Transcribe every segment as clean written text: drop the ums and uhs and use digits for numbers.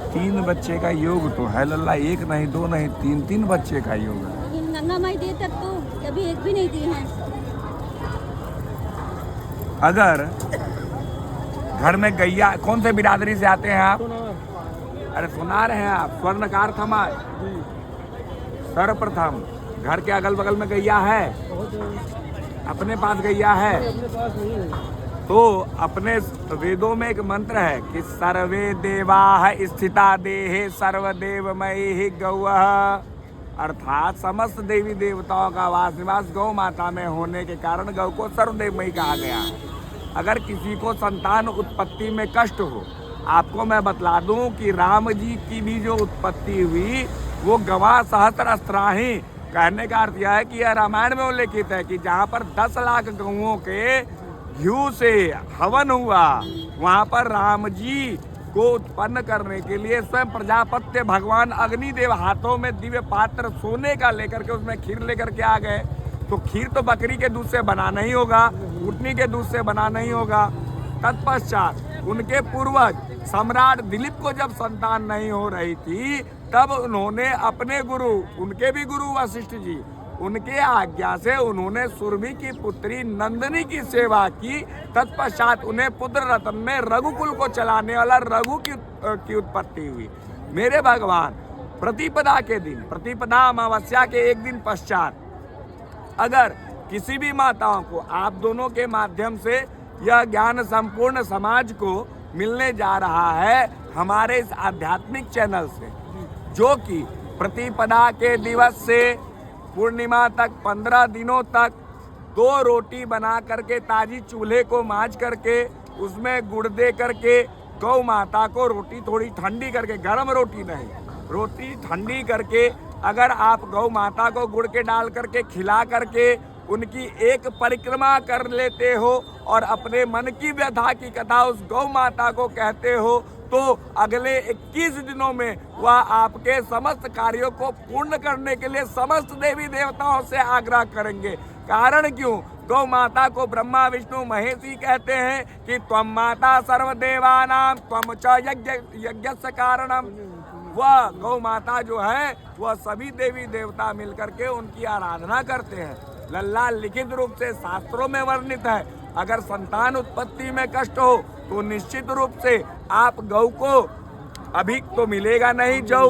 3 बच्चे का योग तो है लल्ला, 1 नहीं 2 नहीं 3 बच्चे का योग है। लेकिन गंगा माई दे तक तो कभी एक भी नहीं दी है। अगर घर में गैया, कौन से बिरादरी से आते हैं आप? अरे सुनार हैं आप, स्वर्णकार समाज। सर्वप्रथम घर के अगल बगल में गैया है? अपने पास गैया है? तो अपने वेदों में एक मंत्र है कि सर्वे देवाः स्थिता देहे सर्वदेवमयी गौः, अर्थात समस्त देवी देवताओं का वास निवास गौ माता में होने के कारण गौ को सर्वदेवमयी कहा गया है। अगर किसी को संतान उत्पत्ति में कष्ट हो, आपको मैं बतला दूं कि राम जी की भी जो उत्पत्ति हुई वो गवा सहस्त्राहि, कहने का अर्थ यह है कि यह रामायण में उल्लेखित है कि जहाँ पर 10 लाख गौओं के घी से हवन हुआ, वहाँ पर राम जी को उत्पन्न करने के लिए स्वयं प्रजापत्य भगवान अग्निदेव हाथों में दिव्य पात्र सोने का लेकर के उसमें खीर लेकर के आ गए। तो खीर तो बकरी के दूध से बना नहीं होगा, ऊँटनी के दूध से बना नहीं होगा। तत्पश्चात उनके पूर्वज सम्राट दिलीप को जब संतान नहीं हो रही थी, तब उन्होंने अपने गुरु, उनके भी गुरु वशिष्ठ जी, उनके आज्ञा से उन्होंने सुरभि की पुत्री नंदिनी की सेवा की। तत्पश्चात उन्हें पुत्र रत्न में रघुकुल को चलाने वाला रघु की उत्पत्ति हुई। मेरे भगवान प्रतिपदा के दिन, प्रतिपदा अमावस्या के एक दिन पश्चात अगर किसी भी माताओं को आप दोनों के माध्यम से यह ज्ञान संपूर्ण समाज को मिलने जा रहा है हमारे इस आध्यात्मिक चैनल से, जो कि प्रतिपदा के दिवस से पूर्णिमा तक 15 दिनों तक 2 रोटी बना करके ताजी चूल्हे को मांज करके उसमें गुड़ दे करके गौ माता को रोटी थोड़ी ठंडी करके, गर्म रोटी नहीं, रोटी ठंडी करके अगर आप गौ माता को गुड़ के डाल करके खिला करके उनकी एक परिक्रमा कर लेते हो और अपने मन की व्यथा की कथा उस गौ माता को कहते हो, तो अगले 21 दिनों में वह आपके समस्त कार्यों को पूर्ण करने के लिए समस्त देवी देवताओं से आग्रह करेंगे। कारण क्यों? गौ माता को ब्रह्मा विष्णु महेश ही कहते हैं कि त्वम माता सर्वदेवानां त्वम च यज्ञस्य कारणम। वह गौ माता जो है वह सभी देवी देवता मिलकर के उनकी आराधना करते हैं। लल्ला लिखित रूप से शास्त्रों में वर्णित है, अगर संतान उत्पत्ति में कष्ट हो तो निश्चित रूप से आप गौ को, अभी तो मिलेगा नहीं जौ,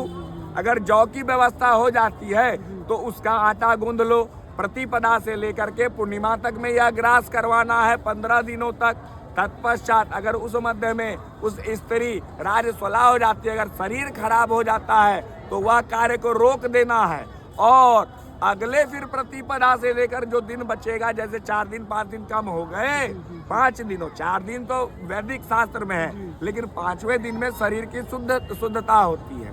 अगर जौ की व्यवस्था हो जाती है तो उसका आटा गूंद लो। प्रतिपदा से लेकर के पूर्णिमा तक में यह ग्रास करवाना है 15 दिनों तक। तत्पश्चात अगर उस मध्य में उस स्त्री राजस्वला हो जाती है, अगर शरीर खराब हो जाता है तो वह कार्य को रोक देना है। और अगले फिर प्रतिपदा से लेकर जो दिन बचेगा, जैसे 4 दिन 5 दिन कम हो गए, 5 दिनों, 4 दिन तो वैदिक शास्त्र में है, लेकिन 5वें दिन में शरीर की शुद्धता होती है,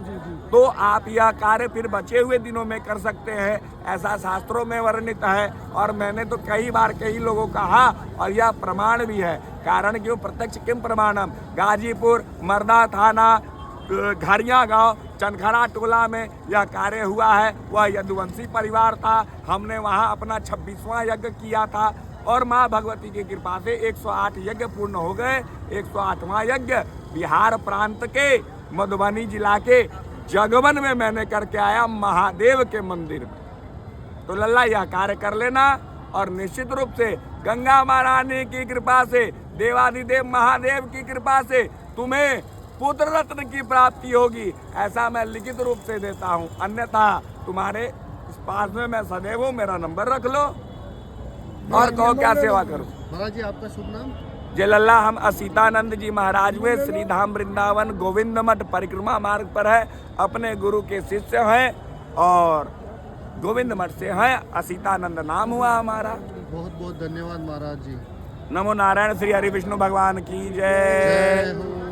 तो आप यह कार्य फिर बचे हुए दिनों में कर सकते हैं, ऐसा शास्त्रों में वर्णित है। और मैंने तो कई बार कई लोगों कहा और यह प्रमाण भी है। कारण क्यों? प्रत्यक्ष किम प्रमाणम। गाजीपुर मरदा थाना घरिया गांव चनखरा टोला में यह कार्य हुआ है। वह यदुवंशी परिवार था, हमने वहां अपना 26वां यज्ञ किया था और माँ भगवती की कृपा से 108 यज्ञ पूर्ण हो गए। 108वां यज्ञ बिहार प्रांत के मधुबनी जिला के जगवन में मैंने करके आया, महादेव के मंदिर में। तो लल्ला यह कार्य कर लेना और निश्चित रूप से गंगा महारानी की कृपा से, देवाधिदेव महादेव की कृपा से तुम्हें पुत्र रत्न की प्राप्ति होगी, ऐसा मैं लिखित रूप से देता हूँ। अन्यथा तुम्हारे पास में मैं सदैव हूँ, मेरा नंबर रख लो और कहो क्या सेवा करूँ। महाराज जी आपका शुभ नाम? जय लल्ला। हम असीतानंद जी महाराज हुए, श्रीधाम वृंदावन गोविंद मठ परिक्रमा मार्ग पर है, अपने गुरु के शिष्य हैं और गोविंद मठ से हैं। असीतानंद नाम हुआ हमारा। बहुत बहुत धन्यवाद महाराज जी। नमो नारायण। श्री हरि विष्णु भगवान की जय। जय हो।